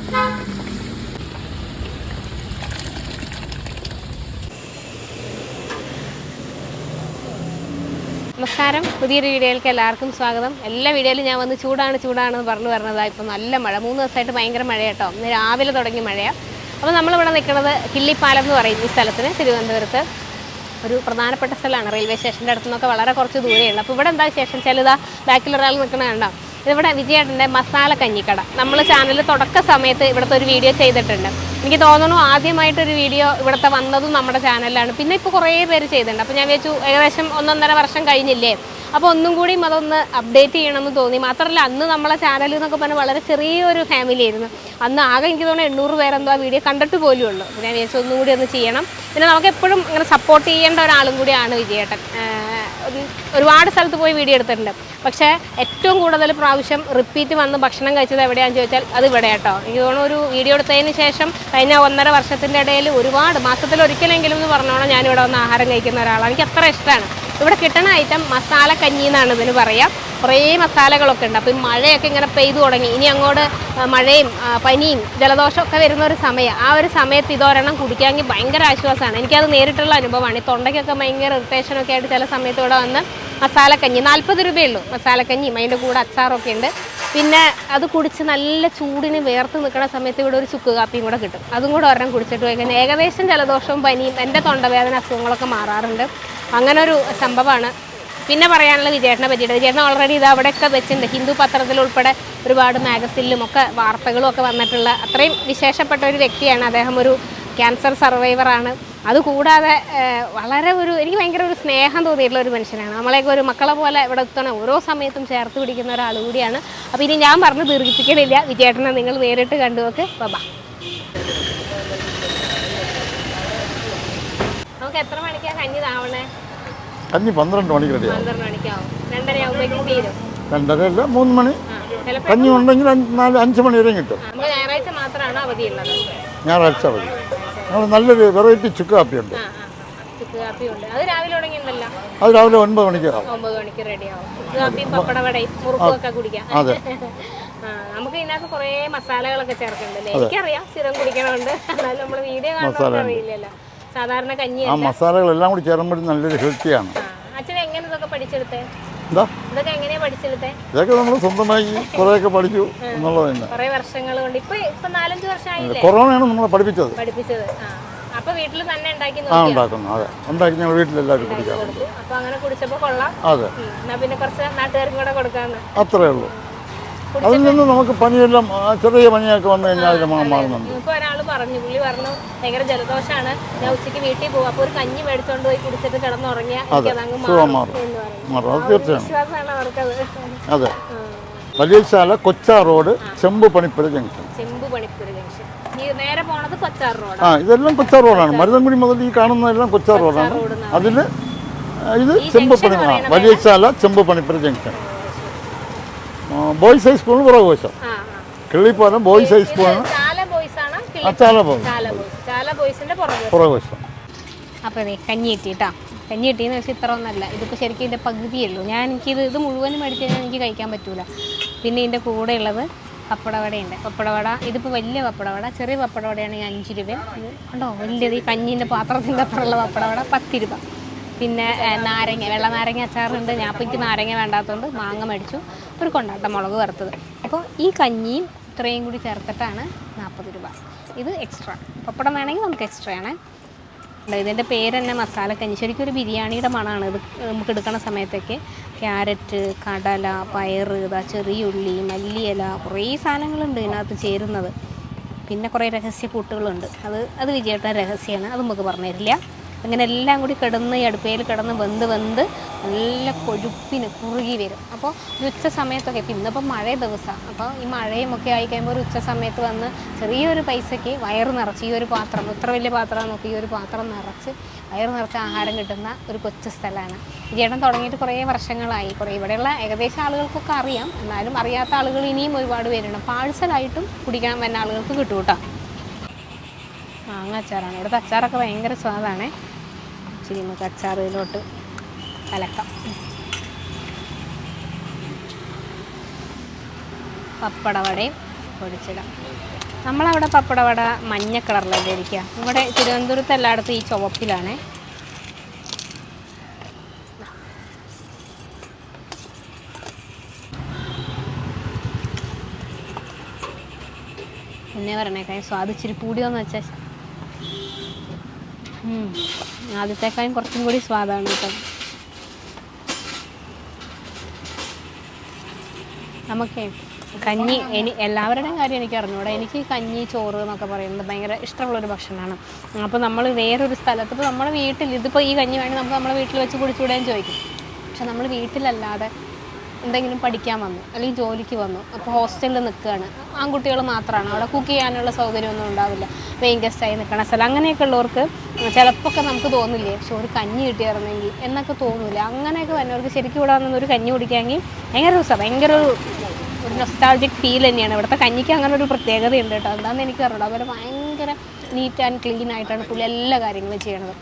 നമസ്കാരം, പുതിയൊരു വീഡിയോയിലേക്ക് എല്ലാവർക്കും സ്വാഗതം. എല്ലാ വീഡിയോയിലും ഞാൻ വന്ന് ചൂടാണെന്ന് പറഞ്ഞു പറഞ്ഞതാണ്. ഇപ്പോൾ നല്ല മഴ, 3 ദിവസമായിട്ട് ഭയങ്കര മഴ കേട്ടോ. ഇന്ന് രാവിലെ തുടങ്ങി മഴയാണ്. അപ്പോൾ നമ്മളിവിടെ നിൽക്കുന്നത് കിള്ളിപ്പാലം എന്ന് പറയും ഈ സ്ഥലത്തിന്. തിരുവനന്തപുരത്ത് ഒരു പ്രധാനപ്പെട്ട സ്ഥലമാണ്. റെയിൽവേ സ്റ്റേഷൻ്റെ അടുത്ത് നിന്നൊക്കെ വളരെ കുറച്ച് ദൂരെയുള്ളൂ. അപ്പോൾ ഇവിടെ എന്താ വിശേഷം വെച്ചാൽ ഇതാ ബാക്കിലൊരാൾ നിൽക്കുന്നത് കണ്ടോ. ഇവിടെ വിജയേട്ടൻ്റെ മസാല കഞ്ഞിക്കട. നമ്മൾ ചാനലിൽ തുടക്ക സമയത്ത് ഇവിടുത്തെ ഒരു വീഡിയോ ചെയ്തിട്ടുണ്ട്. എനിക്ക് തോന്നുന്നു ആദ്യമായിട്ടൊരു വീഡിയോ ഇവിടുത്തെ വന്നതും നമ്മുടെ ചാനലിലാണ്. പിന്നെ ഇപ്പോൾ കുറേ പേര് ചെയ്തിട്ടുണ്ട്. അപ്പോൾ ഞാൻ വിചാരിച്ചു ഏകദേശം 1.5 വർഷം കഴിഞ്ഞില്ലേ, അപ്പോൾ ഒന്നും കൂടിയും അതൊന്ന് അപ്ഡേറ്റ് ചെയ്യണമെന്ന് തോന്നി. മാത്രമല്ല അന്ന് നമ്മളെ ചാനൽ എന്നൊക്കെ പറഞ്ഞാൽ വളരെ ചെറിയൊരു ഫാമിലി ആയിരുന്നു. അന്ന് ആകെ എനിക്ക് തോന്നുന്നു 800 പേരെന്തോ ആ വീഡിയോ കണ്ടിട്ട് പോലും ഉള്ളൂ. അപ്പോൾ ഞാൻ വിചാരിച്ചു ഒന്നും കൂടി ഒന്ന് ചെയ്യണം. പിന്നെ നമുക്ക് എപ്പോഴും ഇങ്ങനെ സപ്പോർട്ട് ചെയ്യേണ്ട ഒരാളും കൂടിയാണ് വിജയേട്ടൻ. ഒരുപാട് സ്ഥലത്ത് പോയി വീഡിയോ എടുത്തിട്ടുണ്ട്. പക്ഷേ ഏറ്റവും കൂടുതൽ പ്രാവശ്യം റിപ്പീറ്റ് വന്ന് ഭക്ഷണം കഴിച്ചത് എവിടെയാണെന്ന് ചോദിച്ചാൽ അത് ഇവിടെ കേട്ടോ. എനിക്ക് തോന്നുന്നു ഒരു വീഡിയോ എടുത്തതിന് ശേഷം കഴിഞ്ഞ 1.5 വർഷത്തിൻ്റെ ഇടയിൽ ഒരുപാട് മാസത്തിലൊരിക്കലെങ്കിലും എന്ന് പറഞ്ഞോണം ഞാനിവിടെ വന്ന് ആഹാരം കഴിക്കുന്ന ഒരാളാണ്. എനിക്ക് അത്ര ഇഷ്ടമാണ്. ഇവിടെ കിട്ടുന്ന ഐറ്റം മസാല കഞ്ഞി എന്നാണ് ഇതിന് പറയാം. കുറേ മസാലകളൊക്കെ ഉണ്ട്. അപ്പോൾ ഈ മഴയൊക്കെ ഇങ്ങനെ പെയ്തു തുടങ്ങി. ഇനി അങ്ങോട്ട് മഴയും പനിയും ജലദോഷമൊക്കെ വരുന്ന ഒരു സമയം. ആ ഒരു സമയത്ത് ഇതൊരെണ്ണം കുടിക്കാമെങ്കിൽ ഭയങ്കര ആശ്വാസമാണ്. എനിക്കത് നേരിട്ടുള്ള അനുഭവമാണ്. ഈ തൊണ്ടയ്ക്കൊക്കെ ഭയങ്കര ഇറിറ്റേഷനൊക്കെ ആയിട്ട് ചില സമയത്ത് ഇവിടെ വന്ന് മസാലക്കഞ്ഞി 40 രൂപയുള്ളൂ. മസാലക്കഞ്ഞിയും അതിൻ്റെ കൂടെ അച്ചാറൊക്കെ ഉണ്ട്. പിന്നെ അത് കുടിച്ച് നല്ല ചൂടിന് വേർത്ത് നിൽക്കുന്ന സമയത്ത് ഇവിടെ ഒരു ചുക്ക് കാപ്പിയും കൂടെ കിട്ടും. അതും കൂടെ ഒരെണ്ണം കുടിച്ചിട്ട് പോയി കഴിഞ്ഞാൽ ഏകദേശം ജലദോഷവും പനിയും എൻ്റെ തൊണ്ടവേദന അസുഖങ്ങളൊക്കെ മാറാറുണ്ട്. അങ്ങനെ ഒരു സംഭവമാണ്. പിന്നെ പറയാനുള്ള വിജയേട്ടനെ പറ്റിയിട്ട്, വിജയേട്ടൻ ഓൾറെഡി ഇത് അവിടെയൊക്കെ വെച്ചിട്ടുണ്ട്. ഹിന്ദു പത്രത്തിൽ ഉൾപ്പെടെ ഒരുപാട് മാഗസിനിലും ഒക്കെ വാർത്തകളും ഒക്കെ വന്നിട്ടുള്ള അത്രയും വിശേഷപ്പെട്ട ഒരു വ്യക്തിയാണ് അദ്ദേഹം. ഒരു ക്യാൻസർ സർവൈവറാണ്. അതുകൂടാതെ വളരെ എനിക്ക് ഭയങ്കര ഒരു സ്നേഹം തോന്നിയിട്ടുള്ള ഒരു മനുഷ്യനാണ്. നമ്മളെയൊക്കെ ഒരു മക്കളെ പോലെ ഇവിടെ എത്തണം ഓരോ സമയത്തും ചേർത്ത് പിടിക്കുന്ന ഒരാൾ കൂടിയാണ്. അപ്പോൾ ഇനി ഞാൻ പറഞ്ഞ് ദീർഘിപ്പിക്കണില്ല. വിജയേട്ടനെ നിങ്ങൾ നേരിട്ട് കണ്ടുവെക്ക്. ബാ. നമുക്ക് എത്ര മണിക്കാണ് കഞ്ഞി താവണേ? കഞ്ഞി 12 മണിക്ക് റെഡിയാവും. 12 മണിക്കാവും. 2:30 ആകുമ്പോഴേക്കും തീരും. 2:30 അല്ല 3 മണി. കഞ്ഞി ഉണ്ടെങ്കിൽ 4-5 മണി വരെയും കിട്ടും. നമുക്ക് ഞായറാഴ്ച മാത്രമാണ് അവധിയുള്ളത്. ഞായറാഴ്ച അവധി. നമ്മൾ നല്ലൊരു വെറൈറ്റി ചുക്ക് കാപ്പിയുണ്ട്. ചുക്ക് കാപ്പിയുണ്ട്. അത് രാവിലെ തുടങ്ങിയിട്ടുണ്ടല്ലോ. അത് രാവിലെ 9 മണിക്ക് ആവും. 9 മണിക്ക് റെഡിയാവും. ചുക്ക് കാപ്പിയും പപ്പടവടയും മുറുക്കൊക്കെ കുടിക്കാം. അതെ. നമുക്ക് ഇതിനകത്ത് കുറേ മസാലകളൊക്കെ ചേർക്കുന്നുണ്ടല്ലേ. എനിക്കറിയാം, സ്ഥിരം കുടിക്കണമുണ്ട്. എന്നാലും നമ്മൾ വീഡിയോ കാണാൻ അറിയില്ലല്ലോ. സാധാരണ കഞ്ഞി ആ മസാലകളെല്ലാം കൂടി ചേരുമ്പോൾ നല്ലൊരു ഹെൽത്തിയാണ്. അച്ഛൻ എങ്ങനെ ഇതൊക്കെ പഠിച്ചെടുത്തേ? ഇതൊക്കെ എങ്ങനെയാ പഠിച്ചെടുത്തേ? ഇതൊക്കെ നമ്മൾ സ്വന്തമായി കുറേയൊക്കെ പഠിച്ചു എന്നുള്ളത് തന്നെ. കുറേ വർഷങ്ങൾ കൊണ്ട് ഇപ്പൊ 4-5 വർഷമായില്ലേ? കൊറോണയാണ് നമ്മളെ പഠിപ്പിച്ചത്. അപ്പൊ വീട്ടിൽ തന്നെ ഉണ്ടാക്കുന്നു. അതെ, ഉണ്ടാക്കി ഞങ്ങൾ വീട്ടിലെല്ലാവരും കുടിക്കാറുണ്ട്. അപ്പൊ അങ്ങനെ കുടിച്ചപ്പോ കൊള്ളാം. അതെ. എന്നാ പിന്നെ കുറച്ച് നാട്ടുകാർക്കും കൂടെ കൊടുക്കാന്ന്. അത്രേ ഉള്ളൂ. അതിൽ നിന്ന് നമുക്ക് പനിയെല്ലാം ചെറിയ പനിയൊക്കെ വന്നു കഴിഞ്ഞാൽ മാറുന്നുണ്ട്. ഇപ്പൊ ഒരാൾ പുള്ളി പറഞ്ഞു ഭയങ്കര ജലദോഷമാണ്, ഞാൻ ഉച്ചയ്ക്ക് വീട്ടിൽ പോകും, അപ്പൊ ഒരു കഞ്ഞി മേടിച്ചോണ്ട് പോയി കുടിച്ചിട്ട് കിടന്നുറങ്ങിയാൽ വിശ്വാസമാണ് അവർക്കത്. അതെ. വലിയശാല കൊച്ചാർ റോഡ്, ചെമ്പ് പണിപ്പുര ജംഗ്ഷൻ. നേരെ പോണത് കൊച്ചാർ റോഡ്. ഇതെല്ലാം കൊച്ചാർ റോഡാണ്. മരുതൻകുടി മുതൽ ഈ കാണുന്നതെല്ലാം കൊച്ചാർ റോഡാണ്. അതില് ഇത് ചെമ്പ് പണി, വലിയശാല ചെമ്പ് പണിപ്പുര ജംഗ്ഷൻ. ബോയ്സ് ഹൈസ്കൂളിന് പുറകുവശം. കിള്ളിപ്പാലം ബോയ്സ് ഹൈസ്കൂളിന് പുറകുവശം. അപ്പോൾ അതെ കഞ്ഞി കിട്ടിയിട്ടാ. കഞ്ഞി കിട്ടിയെന്ന് വെച്ചാൽ ഇത്ര ഒന്നല്ല. ഇതിപ്പോൾ ശരിക്കും ഇതിൻ്റെ പകുതിയുള്ളൂ. ഇത് മുഴുവനും മേടിച്ച് കഴിഞ്ഞാൽ എനിക്ക് കഴിക്കാൻ പറ്റൂല. പിന്നെ ഇതിൻ്റെ കൂടെ ഉള്ളത് പപ്പടവടയുണ്ട്. പപ്പടവട ഇതിപ്പോൾ വലിയ പപ്പടവട, ചെറിയ പപ്പടവടയാണെങ്കിൽ 5 രൂപ. കണ്ടോ വലിയത്, ഈ കഞ്ഞീൻ്റെ പാത്രത്തിൻ്റെ അപ്പുറമുള്ള പപ്പടവട 10 രൂപ. പിന്നെ നാരങ്ങ, വെള്ള നാരങ്ങ അച്ചാറുണ്ട്. ഞാൻ അപ്പോൾ എനിക്ക് നാരങ്ങ വേണ്ടാത്തതുകൊണ്ട് മാങ്ങ മേടിച്ചു. ഒരു കൊണ്ടാട്ട മുളക് വറുത്തത്. അപ്പോൾ ഈ കഞ്ഞിയും ഇത്രയും കൂടി ചേർത്തിട്ടാണ് 40 രൂപ. ഇത് എക്സ്ട്രാ. പപ്പടം വേണമെങ്കിൽ നമുക്ക് എക്സ്ട്രാ ആണ്. ഇതിൻ്റെ പേര് തന്നെ മസാല കഞ്ഞി. ശരിക്കും ഒരു ബിരിയാണിയുടെ മണമാണ് ഇത് നമുക്ക് എടുക്കുന്ന സമയത്തൊക്കെ. ക്യാരറ്റ്, കടല, പയറ്, ചെറിയ ഉള്ളി, മല്ലിയില, കുറേ സാധനങ്ങളുണ്ട് ഇതിനകത്ത് ചേരുന്നത്. പിന്നെ കുറേ രഹസ്യ കൂട്ടുകളുണ്ട്. അത് വിജയേട്ട രഹസ്യമാണ്, അത് നമുക്ക് പറഞ്ഞു തരില്ല. അങ്ങനെ എല്ലാം കൂടി കിടന്ന് ഈ അടുപ്പയിൽ കിടന്ന് വെന്ത് നല്ല കൊഴുപ്പിന് കുറുകി വരും. അപ്പോൾ ഒരു ഉച്ച സമയത്തൊക്കെ, ഇന്നിപ്പോൾ മഴ ദിവസമാണ്, അപ്പോൾ ഈ മഴയും ഒക്കെ ആയി കഴിയുമ്പോൾ ഒരു ഉച്ച സമയത്ത് വന്ന് ചെറിയൊരു പൈസയ്ക്ക് വയറ് നിറച്ച് ഈ ഒരു പാത്രം, ഇത്ര വലിയ പാത്രം നോക്കി, ഈ ഒരു പാത്രം നിറച്ച് വയറ് നിറച്ച് ആഹാരം കിട്ടുന്ന ഒരു കൊച്ചു സ്ഥലമാണ്. വിജയേട്ടൻ തുടങ്ങിയിട്ട് കുറേ വർഷങ്ങളായി. ഇവിടെയുള്ള ഏകദേശം ആളുകൾക്കൊക്കെ അറിയാം. എന്നാലും അറിയാത്ത ആളുകൾ ഇനിയും ഒരുപാട് പേരുണ്ട്. പാഴ്സലായിട്ടും കുടിക്കണം വരുന്ന ആളുകൾക്ക് കിട്ടും കേട്ടോ. മാങ്ങ അച്ചാറാണ്. ഇവിടുത്തെ അച്ചാറൊക്കെ ഭയങ്കര സ്വാദാണ്. ഇച്ചിരി നമുക്ക് അച്ചാറിലോട്ട് കലക്കാം. പപ്പടവടയും പൊടിച്ചിടാം. നമ്മളവിടെ പപ്പടവട മഞ്ഞ കളറിലല്ലേ ഇരിക്കുക, ഇവിടെ തിരുവനന്തപുരത്ത് എല്ലായിടത്തും ഈ ചുവപ്പിലാണ്. പിന്നെ പറഞ്ഞേക്കായും സ്വാദിച്ചിരി കൂടിയോന്ന് വെച്ചാൽ ആദ്യത്തേക്കായും കുറച്ചും കൂടി സ്വാദാണ് കേട്ടോ. നമുക്കേ കഞ്ഞി എല്ലാവരുടെയും കാര്യം എനിക്ക് അറിഞ്ഞൂടെ, എനിക്ക് കഞ്ഞി ചോറ് എന്നൊക്കെ പറയുന്നത് ഭയങ്കര ഇഷ്ടമുള്ളൊരു ഭക്ഷണമാണ്. അപ്പോൾ നമ്മൾ വേറൊരു സ്ഥലത്ത്, ഇപ്പോൾ നമ്മുടെ വീട്ടിൽ ഇതിപ്പോൾ ഈ കഞ്ഞി വേണ്ടി നമുക്ക് നമ്മുടെ വീട്ടിൽ വെച്ച് കുടിച്ചുകൂടെയും ചോദിക്കും. പക്ഷെ നമ്മൾ വീട്ടിലല്ലാതെ എന്തെങ്കിലും പഠിക്കാൻ വന്നു അല്ലെങ്കിൽ ജോലിക്ക് വന്നു, അപ്പോൾ ഹോസ്റ്റലിൽ നിൽക്കുകയാണ്, ആൺകുട്ടികൾ മാത്രമാണ്, അവിടെ കുക്ക് ചെയ്യാനുള്ള സൗകര്യമൊന്നും ഉണ്ടാവില്ല, പെയിൻ ഗസ്റ്റായി നിൽക്കണ സ്ഥലം, അങ്ങനെയൊക്കെ ഉള്ളവർക്ക് ചിലപ്പോൾ ഒക്കെ നമുക്ക് തോന്നില്ലേ പക്ഷെ ഒരു കഞ്ഞി കിട്ടിയായിരുന്നെങ്കിൽ എന്നൊക്കെ തോന്നില്ല. അങ്ങനെയൊക്കെ വന്നവർക്ക് ശരിക്കും ഇവിടെ വന്നൊരു ഒരു കഞ്ഞി കുടിക്കാമെങ്കിൽ ഭയങ്കര ഒരു നൊസ്റ്റാൾജിക് ഫീൽ തന്നെയാണ്. ഇവിടുത്തെ കഞ്ഞിക്ക് അങ്ങനെ ഒരു പ്രത്യേകതയുണ്ട് കേട്ടോ, എന്താണെന്ന് എനിക്ക് അറിയില്ല. അതുപോലെ ഭയങ്കര നീറ്റ് ആൻഡ് ക്ലീൻ ആയിട്ടാണ് പുള്ളി എല്ലാ കാര്യങ്ങളും ചെയ്യണത്.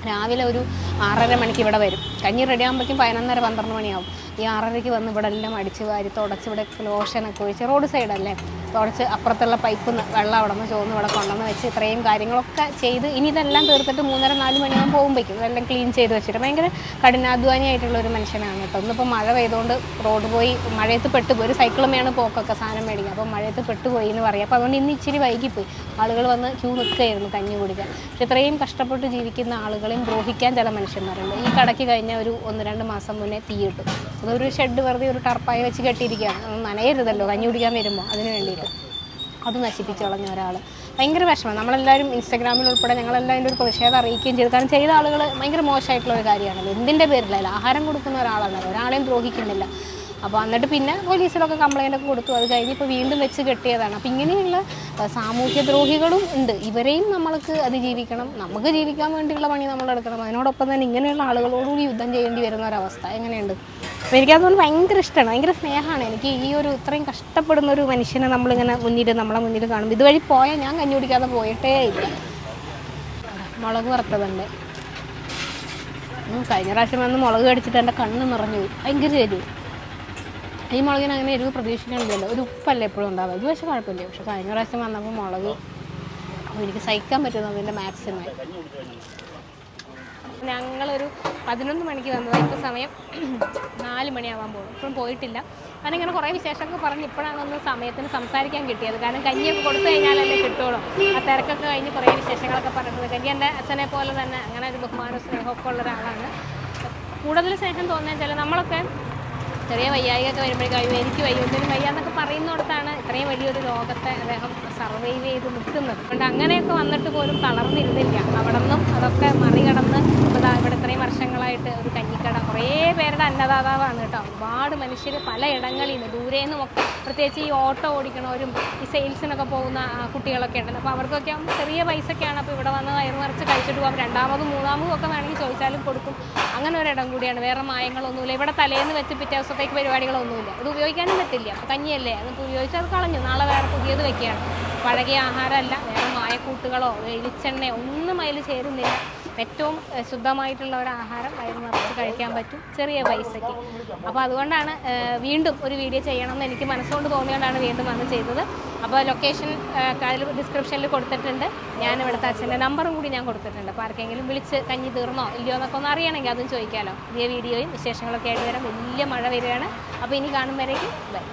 രാവിലെ ഒരു 6:30 മണിക്ക് ഇവിടെ വരും, കഞ്ഞി റെഡി ആകുമ്പോഴേക്കും 11:30-12 മണിയാവും. ഈ 6:30-ക്ക് വന്ന് ഇവിടെ എല്ലാം അടിച്ച് വാരി തുടച്ച് ഇവിടെ ലോഷനൊക്കെ ഒഴിച്ച്, റോഡ് സൈഡല്ലേ, തുടച്ച് അപ്പുറത്തുള്ള പൈപ്പ് വെള്ളം അവിടെ നിന്ന് ചോന്ന് ഇവിടെ കൊണ്ടുവന്ന് വെച്ച് ഇത്രയും കാര്യങ്ങളൊക്കെ ചെയ്ത് ഇനി ഇതെല്ലാം തീർത്തിട്ട് 3:30-4 മണിയാകുമ്പോൾ പോകുമ്പോഴേക്കും ഇതെല്ലാം ക്ലീൻ ചെയ്ത് വെച്ചിട്ട് ഭയങ്കര കഠിനാധ്വാനിയായിട്ടുള്ള ഒരു മനുഷ്യനാണ് കേട്ടോ. ഇന്നിപ്പോൾ മഴ പെയ്തുകൊണ്ട് റോഡ് പോയി മഴയത്ത് പെട്ടുപോയി, ഒരു സൈക്കിളുമേയാണ് പോക്കൊക്കെ സാധനം മേടിക്കുക, അപ്പോൾ മഴയത്ത് പെട്ടുപോയി എന്ന് പറയാം. അപ്പോൾ അതുകൊണ്ട് ഇന്ന് ഇച്ചിരി വൈകിപ്പോയി, ആളുകൾ വന്ന് ക്യൂ നിൽക്കുകയായിരുന്നു കഞ്ഞി കുടിക്കാൻ. പക്ഷെ ഇത്രയും കഷ്ടപ്പെട്ട് ജീവിക്കുന്ന ആളുകളെയും ദ്രോഹിക്കാൻ ചില മനുഷ്യന്മാരുണ്ട്. ഈ കടയ്ക്ക് കഴിഞ്ഞ ഒരു 1-2 മാസം മുന്നേ തീയിട്ടു, അതൊരു ഷെഡ് വെറുതെ ഒരു ടർപ്പായി വെച്ച് കെട്ടിയിരിക്കുകയാണ്, നനയരുതല്ലോ കഞ്ഞി കുടിക്കാൻ വരുമ്പോൾ, അതിന് വേണ്ടിയിട്ട് അത് നശിപ്പിച്ച് കളഞ്ഞ ഒരാൾ. ഭയങ്കര വിഷമം. നമ്മളെല്ലാവരും ഇൻസ്റ്റാഗ്രാമിൽ ഉൾപ്പെടെ ഞങ്ങളെല്ലാം അതിൻ്റെ ഒരു പ്രതിഷേധം അറിയിക്കുകയും ചെയ്തു. കാരണം ചെയ്ത ആളുകൾ ഭയങ്കര മോശമായിട്ടുള്ള ഒരു കാര്യമാണല്ലോ, എന്തിൻ്റെ പേരിലല്ല, ആഹാരം കൊടുക്കുന്ന ഒരാളാണല്ലോ, ഒരാളെയും ദ്രോഹിക്കുന്നില്ല. അപ്പോൾ എന്നിട്ട് പിന്നെ പോലീസിലൊക്കെ കംപ്ലയിൻ്റ് ഒക്കെ കൊടുത്തു, അത് കഴിഞ്ഞ് ഇപ്പോൾ വീണ്ടും വെച്ച് കെട്ടിയതാണ്. അപ്പോൾ ഇങ്ങനെയുള്ള സാമൂഹ്യദ്രോഹികളും ഉണ്ട്, ഇവരെയും നമ്മൾക്ക് അതിജീവിക്കണം, നമുക്ക് ജീവിക്കാൻ വേണ്ടിയുള്ള പണി നമ്മളെടുക്കണം. അതിനോടൊപ്പം തന്നെ ഇങ്ങനെയുള്ള ആളുകളോടുകൂടി യുദ്ധം ചെയ്യേണ്ടി വരുന്ന ഒരവസ്ഥ എങ്ങനെയുണ്ട്. അപ്പോൾ എനിക്കതുകൊണ്ട് ഭയങ്കര ഇഷ്ടമാണ്, ഭയങ്കര സ്നേഹമാണ് എനിക്ക് ഈ ഒരു ഇത്രയും കഷ്ടപ്പെടുന്ന ഒരു മനുഷ്യനെ നമ്മളിങ്ങനെ നമ്മളെ മുന്നിൽ കാണും. ഇതുവഴി പോയാൽ ഞാൻ കഞ്ഞി കുടിക്കാതെ പോയിട്ടേ ഇല്ല. മുളക് വറുത്തതുണ്ട്, കഴിഞ്ഞ പ്രാവശ്യം വന്ന് മുളക് കടിച്ചിട്ട് എൻ്റെ കണ്ണ് നിറഞ്ഞു പോയി, ഭയങ്കര എരിവ്. ഈ മുളകിന് അങ്ങനെ എരിവ് പ്രതീക്ഷിക്കണില്ലല്ലോ, ഒരു ഉപ്പല്ലേ എപ്പോഴും ഉണ്ടാവുക, ഇത് പക്ഷേ കുഴപ്പമില്ല. പക്ഷെ കഴിഞ്ഞ പ്രാവശ്യം വന്നപ്പോൾ മുളക് എനിക്ക് സഹിക്കാൻ പറ്റുന്നതിൻ്റെ മാക്സിമം. ഞങ്ങളൊരു 11 മണിക്ക് വന്നത്, ഇപ്പോൾ സമയം 4 മണിയാവാൻ പോകും, ഇപ്പോഴും പോയിട്ടില്ല. ഞാനിങ്ങനെ കുറേ വിശേഷമൊക്കെ പറഞ്ഞ് ഇപ്പോഴാണ് ഒന്ന് സമയത്തിന് സംസാരിക്കാൻ കിട്ടിയത്. കാരണം കഞ്ഞിയൊക്കെ കൊടുത്തു കഴിഞ്ഞാലല്ലേ കിട്ടുള്ളൂ. ആ തിരക്കൊക്കെ കഴിഞ്ഞ് കുറേ വിശേഷങ്ങളൊക്കെ പറഞ്ഞത്. കഞ്ഞി എൻ്റെ അച്ഛനെ പോലെ തന്നെ അങ്ങനെ ഒരു ബഹുമാനവും സ്നേഹമൊക്കെ ഉള്ള ഒരാളാണ്. കൂടുതൽ സ്നേഹം തോന്നുന്നത് വെച്ചാൽ നമ്മളൊക്കെ ചെറിയ വയ്യായികയൊക്കെ വരുമ്പോഴേക്കും എനിക്ക് വയ്യ ഒന്നിനും വയ്യ എന്നൊക്കെ പറയുന്നിടത്താണ് ഇത്രയും വലിയൊരു ലോകത്തെ അദ്ദേഹം സർവൈവ് ചെയ്ത് നിൽക്കുന്നത്. അതുകൊണ്ട് അങ്ങനെയൊക്കെ വന്നിട്ട് പോലും തളർന്നിരുന്നില്ല, അവിടെ നിന്നും അതൊക്കെ മറികടന്ന് ഇവിടെ ഇത്രയും വർഷങ്ങളായിട്ട് ഒരു കഞ്ഞിക്കട, കുറേ പേരുടെ അന്നദാതാവാണ് കേട്ടോ. ഒരുപാട് മനുഷ്യർ പലയിടങ്ങളിൽ നിന്ന് ദൂരെ നിന്നുമൊക്കെ, പ്രത്യേകിച്ച് ഈ ഓട്ടോ ഓടിക്കണവരും ഈ സെയിൽസിനൊക്കെ പോകുന്ന കുട്ടികളൊക്കെ ഉണ്ടല്ലോ, അപ്പോൾ അവർക്കൊക്കെ ആകുമ്പോൾ ചെറിയ പൈസയൊക്കെയാണ്. അപ്പോൾ ഇവിടെ വന്ന് വയറ് നിറച്ച് കഴിച്ചിട്ട് പോകാം, 2ാമതും 3ാമതും ഒക്കെ വേണമെങ്കിൽ ചോദിച്ചാലും കൊടുക്കും. അങ്ങനെ ഒരിടം കൂടിയാണ്, വേറെ മായങ്ങളൊന്നുമില്ല. ഇവിടെ തലേന്ന് വെച്ച് പിറ്റേ ദിവസത്തേക്ക് പരിപാടികളൊന്നുമില്ല, അത് ഉപയോഗിക്കാനും പറ്റില്ല. അപ്പോൾ കഞ്ഞിയല്ലേ, അത് ഉപയോഗിച്ച് അത് കളഞ്ഞു, നാളെ വേറെ പുതിയത് വെക്കുകയാണ്. പഴകിയ ആഹാരമല്ല, വേറെ മായക്കൂട്ടുകളോ വെളിച്ചെണ്ണയോ ഒന്നും അതിൽ ചേരുന്നില്ല. ഏറ്റവും ശുദ്ധമായിട്ടുള്ള ഒരു ആഹാരം വയറ് നിറച്ച് കഴിക്കാൻ പറ്റും ചെറിയ പൈസയ്ക്ക്. അപ്പോൾ അതുകൊണ്ടാണ് വീണ്ടും ഒരു വീഡിയോ ചെയ്യണമെന്ന് എനിക്ക് മനസ്സുകൊണ്ട് തോന്നിയോണ്ടാണ് വീണ്ടും വന്ന് ചെയ്തത്. അപ്പോൾ ലൊക്കേഷൻ ഡിസ്ക്രിപ്ഷനിൽ കൊടുത്തിട്ടുണ്ട്, ഞാൻ ഇവിടുത്തെ അച്ഛൻ്റെ നമ്പറും കൂടി ഞാൻ കൊടുത്തിട്ടുണ്ട്. അപ്പോൾ ആർക്കെങ്കിലും വിളിച്ച് കഞ്ഞി തീർന്നോ ഇല്ലയോ എന്നൊക്കെ ഒന്ന് അറിയണമെങ്കിൽ അതും ചോദിക്കാമല്ലോ. പുതിയ വീഡിയോയും വിശേഷങ്ങളൊക്കെ ആയിട്ട് വരാം. വലിയ മഴ വരികയാണ്. അപ്പോൾ ഇനി കാണുമ്പോഴേക്കും ബൈ.